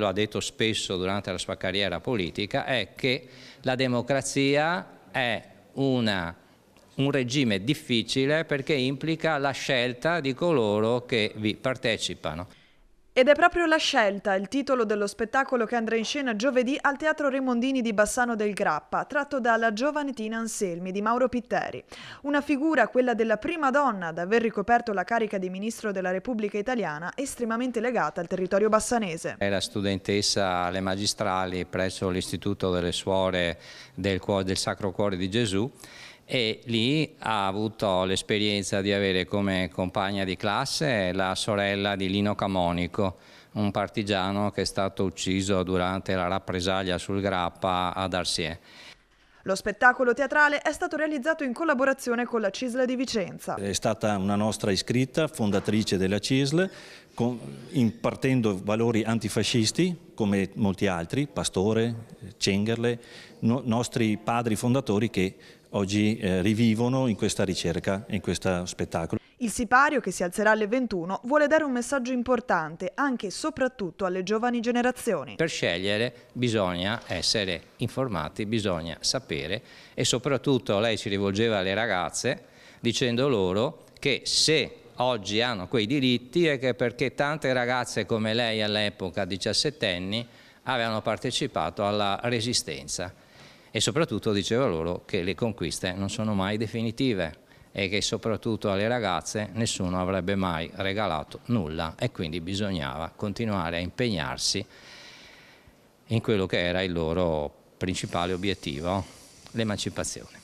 lo ha detto spesso durante la sua carriera politica, è che la democrazia è un regime difficile perché implica la scelta di coloro che vi partecipano. Ed è proprio La scelta il titolo dello spettacolo che andrà in scena giovedì al Teatro Remondini di Bassano del Grappa, tratto dalla Giovane Tina Anselmi di Mauro Pitteri. Una figura, quella della prima donna ad aver ricoperto la carica di Ministro della Repubblica Italiana, estremamente legata al territorio bassanese. È la studentessa alle magistrali presso l'Istituto delle Suore del Sacro Cuore di Gesù, e lì ha avuto l'esperienza di avere come compagna di classe la sorella di Lino Camonico, un partigiano che è stato ucciso durante la rappresaglia sul Grappa ad Arsiè. Lo spettacolo teatrale è stato realizzato in collaborazione con la CISL di Vicenza. È stata una nostra iscritta, fondatrice della CISL, impartendo valori antifascisti come molti altri, Pastore, Cengerle, nostri padri fondatori che oggi rivivono in questa ricerca, in questo spettacolo. Il sipario, che si alzerà alle 21, vuole dare un messaggio importante anche e soprattutto alle giovani generazioni. Per scegliere bisogna essere informati, bisogna sapere, e soprattutto lei si rivolgeva alle ragazze dicendo loro che se oggi hanno quei diritti è che perché tante ragazze come lei all'epoca, 17enni, avevano partecipato alla Resistenza, e soprattutto diceva loro che le conquiste non sono mai definitive e che soprattutto alle ragazze nessuno avrebbe mai regalato nulla, e quindi bisognava continuare a impegnarsi in quello che era il loro principale obiettivo, l'emancipazione.